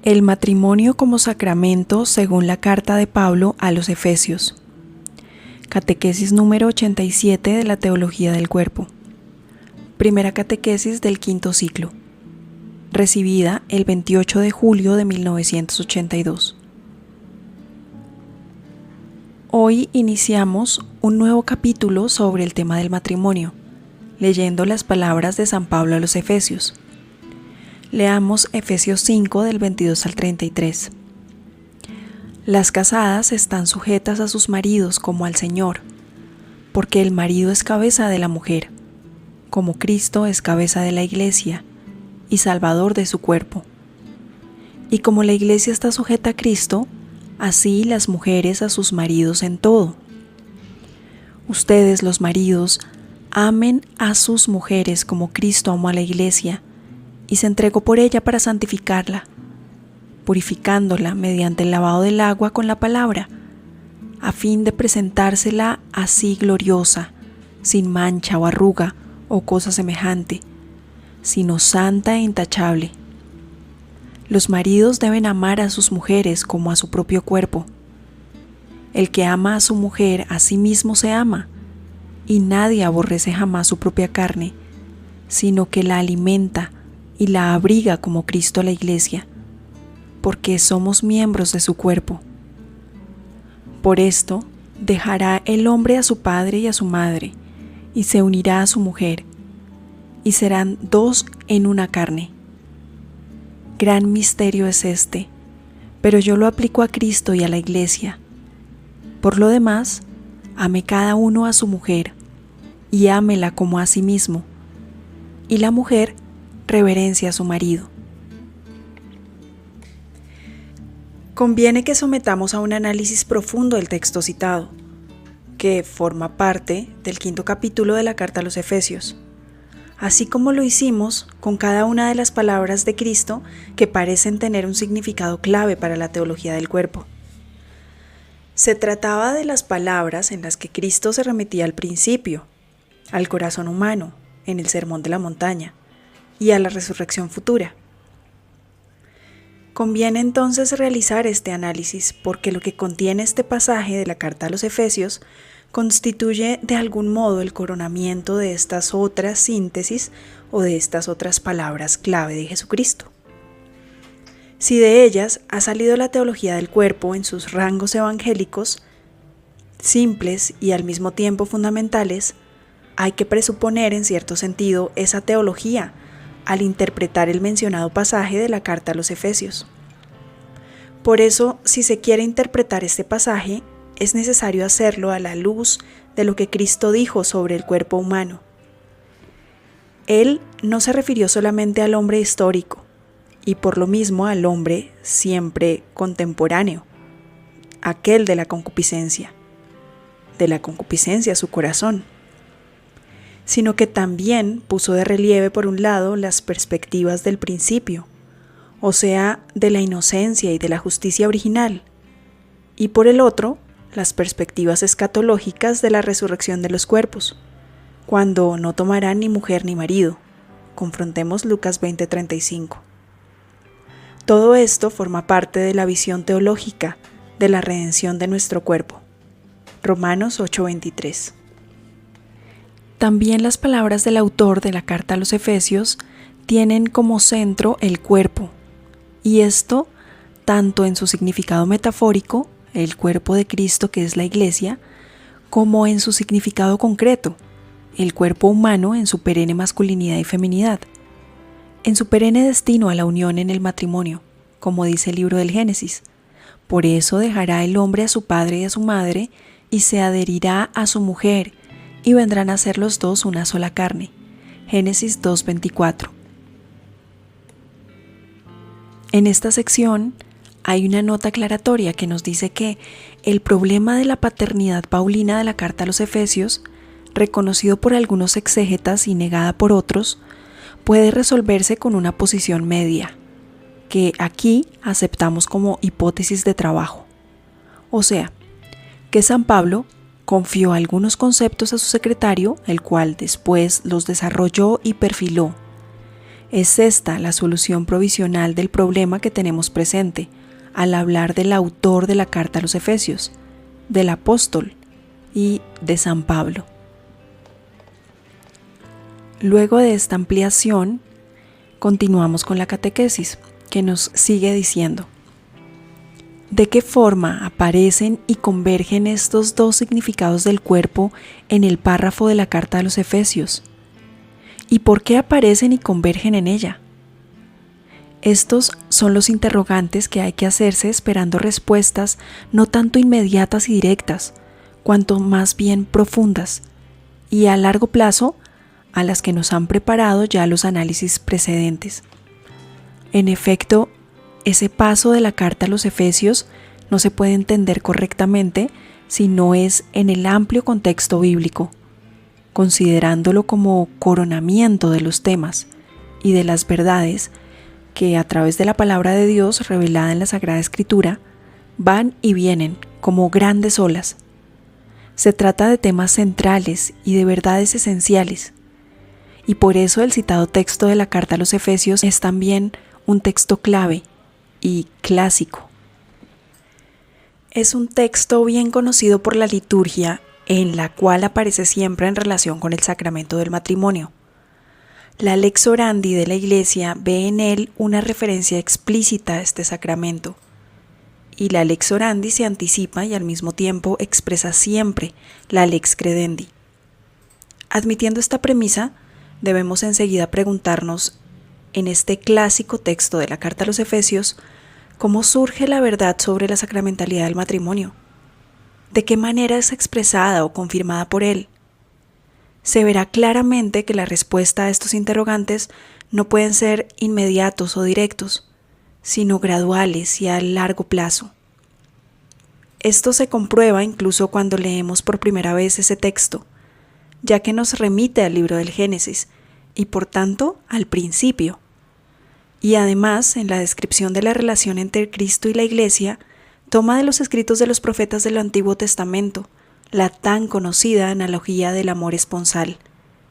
El matrimonio como sacramento según la carta de Pablo a los Efesios. Catequesis número 87 de la Teología del Cuerpo. Primera catequesis del quinto ciclo. Recibida el 28 de julio de 1982. Hoy iniciamos un nuevo capítulo sobre el tema del matrimonio, leyendo las palabras de San Pablo a los Efesios. Leamos Efesios 5 del 22 al 33. Las casadas están sujetas a sus maridos como al Señor, porque el marido es cabeza de la mujer, como Cristo es cabeza de la Iglesia y Salvador de su cuerpo. Y como la Iglesia está sujeta a Cristo, así las mujeres a sus maridos en todo. Ustedes, los maridos, amen a sus mujeres como Cristo amó a la Iglesia y se entregó por ella para santificarla, purificándola mediante el lavado del agua con la palabra, a fin de presentársela así gloriosa, sin mancha o arruga o cosa semejante, sino santa e intachable. Los maridos deben amar a sus mujeres como a su propio cuerpo. El que ama a su mujer a sí mismo se ama, y nadie aborrece jamás su propia carne, sino que la alimenta y la abriga como Cristo a la Iglesia, porque somos miembros de su cuerpo. Por esto, dejará el hombre a su padre y a su madre, y se unirá a su mujer, y serán dos en una carne. Gran misterio es este, pero yo lo aplico a Cristo y a la Iglesia. Por lo demás, ame cada uno a su mujer, y ámela como a sí mismo, y la mujer reverencia a su marido. Conviene que sometamos a un análisis profundo el texto citado, que forma parte del quinto capítulo de la carta a los Efesios, así como lo hicimos con cada una de las palabras de Cristo que parecen tener un significado clave para la teología del cuerpo. Se trataba de las palabras en las que Cristo se remitía al principio, al corazón humano, en el Sermón de la Montaña, y a la resurrección futura. Conviene entonces realizar este análisis porque lo que contiene este pasaje de la carta a los Efesios constituye de algún modo el coronamiento de estas otras síntesis o de estas otras palabras clave de Jesucristo. Si de ellas ha salido la teología del cuerpo en sus rangos evangélicos, simples y al mismo tiempo fundamentales, hay que presuponer en cierto sentido esa teología al interpretar el mencionado pasaje de la carta a los Efesios. Por eso, si se quiere interpretar este pasaje, es necesario hacerlo a la luz de lo que Cristo dijo sobre el cuerpo humano. Él no se refirió solamente al hombre histórico, y por lo mismo al hombre siempre contemporáneo, aquel de la concupiscencia su corazón, sino que también puso de relieve por un lado las perspectivas del principio, o sea, de la inocencia y de la justicia original, y por el otro, las perspectivas escatológicas de la resurrección de los cuerpos, cuando no tomarán ni mujer ni marido. Confrontemos Lucas 20:35. Todo esto forma parte de la visión teológica de la redención de nuestro cuerpo. Romanos 8:23. También las palabras del autor de la carta a los Efesios tienen como centro el cuerpo, y esto tanto en su significado metafórico, el cuerpo de Cristo que es la Iglesia, como en su significado concreto, el cuerpo humano en su perenne masculinidad y feminidad, en su perenne destino a la unión en el matrimonio, como dice el libro del Génesis. Por eso dejará el hombre a su padre y a su madre, y se adherirá a su mujer, y vendrán a ser los dos una sola carne. Génesis 2:24. En esta sección hay una nota aclaratoria que nos dice que el problema de la paternidad paulina de la carta a los Efesios, reconocido por algunos exégetas y negada por otros, puede resolverse con una posición media, que aquí aceptamos como hipótesis de trabajo. O sea, que San Pablo confió algunos conceptos a su secretario, el cual después los desarrolló y perfiló, Es esta la solución provisional del problema que tenemos presente al hablar del autor de la carta a los Efesios, del apóstol y de San Pablo. Luego de esta ampliación, continuamos con la catequesis, que nos sigue diciendo: ¿de qué forma aparecen y convergen estos dos significados del cuerpo en el párrafo de la carta a los Efesios? ¿Y por qué aparecen y convergen en ella? Estos son los interrogantes que hay que hacerse esperando respuestas no tanto inmediatas y directas, cuanto más bien profundas, y a largo plazo, a las que nos han preparado ya los análisis precedentes. En efecto, ese paso de la carta a los Efesios no se puede entender correctamente si no es en el amplio contexto bíblico, considerándolo como coronamiento de los temas y de las verdades que a través de la palabra de Dios revelada en la Sagrada Escritura van y vienen como grandes olas. Se trata de temas centrales y de verdades esenciales, y por eso el citado texto de la carta a los Efesios es también un texto clave y clásico. Es un texto bien conocido por la liturgia, en la cual aparece siempre en relación con el sacramento del matrimonio. La Lex Orandi de la Iglesia ve en él una referencia explícita a este sacramento, y la Lex Orandi se anticipa y al mismo tiempo expresa siempre la Lex Credendi. Admitiendo esta premisa, debemos enseguida preguntarnos, en este clásico texto de la carta a los Efesios, ¿cómo surge la verdad sobre la sacramentalidad del matrimonio? ¿De qué manera es expresada o confirmada por él? Se verá claramente que la respuesta a estos interrogantes no pueden ser inmediatos o directos, sino graduales y a largo plazo. Esto se comprueba incluso cuando leemos por primera vez ese texto, ya que nos remite al libro del Génesis y por tanto al principio. Y además, en la descripción de la relación entre Cristo y la Iglesia, toma de los escritos de los profetas del Antiguo Testamento la tan conocida analogía del amor esponsal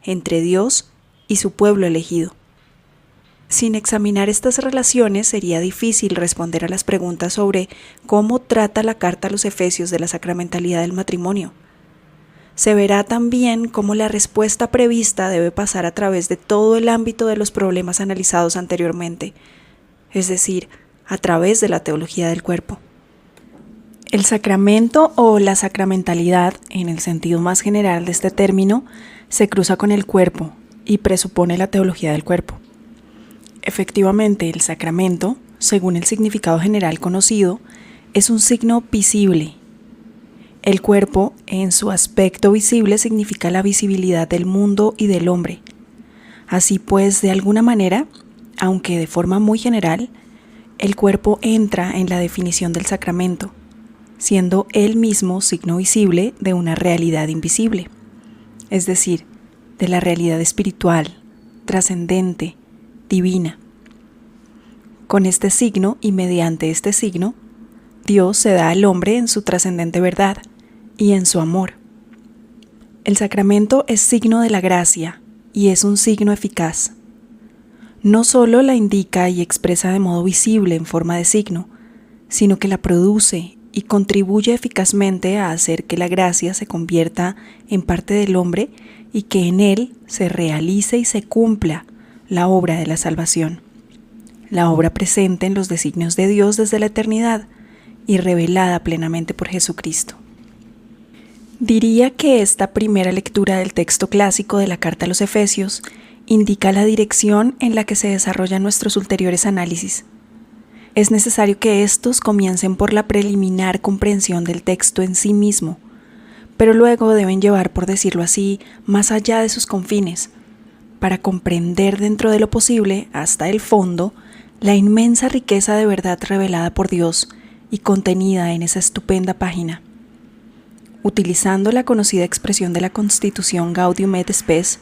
entre Dios y su pueblo elegido. Sin examinar estas relaciones sería difícil responder a las preguntas sobre cómo trata la carta a los Efesios de la sacramentalidad del matrimonio. Se verá también cómo la respuesta prevista debe pasar a través de todo el ámbito de los problemas analizados anteriormente, es decir, a través de la teología del cuerpo. El sacramento o la sacramentalidad, en el sentido más general de este término, se cruza con el cuerpo y presupone la teología del cuerpo. Efectivamente, el sacramento, según el significado general conocido, es un signo visible. El cuerpo, en su aspecto visible, significa la visibilidad del mundo y del hombre. Así pues, de alguna manera, aunque de forma muy general, el cuerpo entra en la definición del sacramento, siendo él mismo signo visible de una realidad invisible, es decir, de la realidad espiritual, trascendente, divina. Con este signo y mediante este signo, Dios se da al hombre en su trascendente verdad y en su amor. El sacramento es signo de la gracia y es un signo eficaz. No solo la indica y expresa de modo visible en forma de signo, sino que la produce y contribuye eficazmente a hacer que la gracia se convierta en parte del hombre y que en él se realice y se cumpla la obra de la salvación, la obra presente en los designios de Dios desde la eternidad y revelada plenamente por Jesucristo. Diría que esta primera lectura del texto clásico de la carta a los Efesios indica la dirección en la que se desarrollan nuestros ulteriores análisis. Es necesario que estos comiencen por la preliminar comprensión del texto en sí mismo, pero luego deben llevar, por decirlo así, más allá de sus confines, para comprender dentro de lo posible, hasta el fondo, la inmensa riqueza de verdad revelada por Dios y contenida en esa estupenda página. Utilizando la conocida expresión de la Constitución Gaudium et Spes,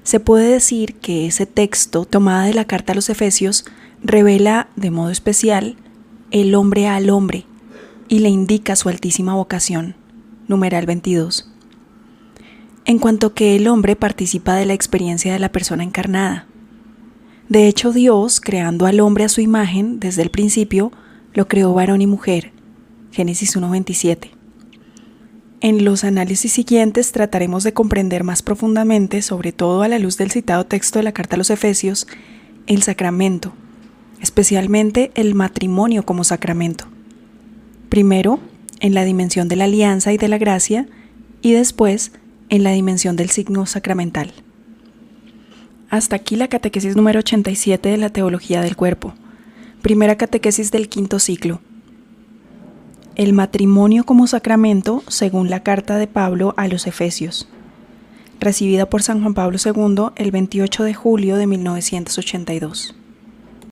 se puede decir que ese texto, tomada de la carta a los Efesios, revela de modo especial el hombre al hombre y le indica su altísima vocación, numeral 22. En cuanto que el hombre participa de la experiencia de la persona encarnada, De hecho, Dios, creando al hombre a su imagen desde el principio, lo creó varón y mujer. Génesis 1:27. En los análisis siguientes trataremos de comprender más profundamente, sobre todo a la luz del citado texto de la carta a los Efesios, el sacramento, especialmente el matrimonio como sacramento. Primero, en la dimensión de la alianza y de la gracia, y después, en la dimensión del signo sacramental. Hasta aquí la catequesis número 87 de la Teología del Cuerpo, primera catequesis del quinto ciclo. El matrimonio como sacramento según la carta de Pablo a los Efesios, recibida por San Juan Pablo II el 28 de julio de 1982.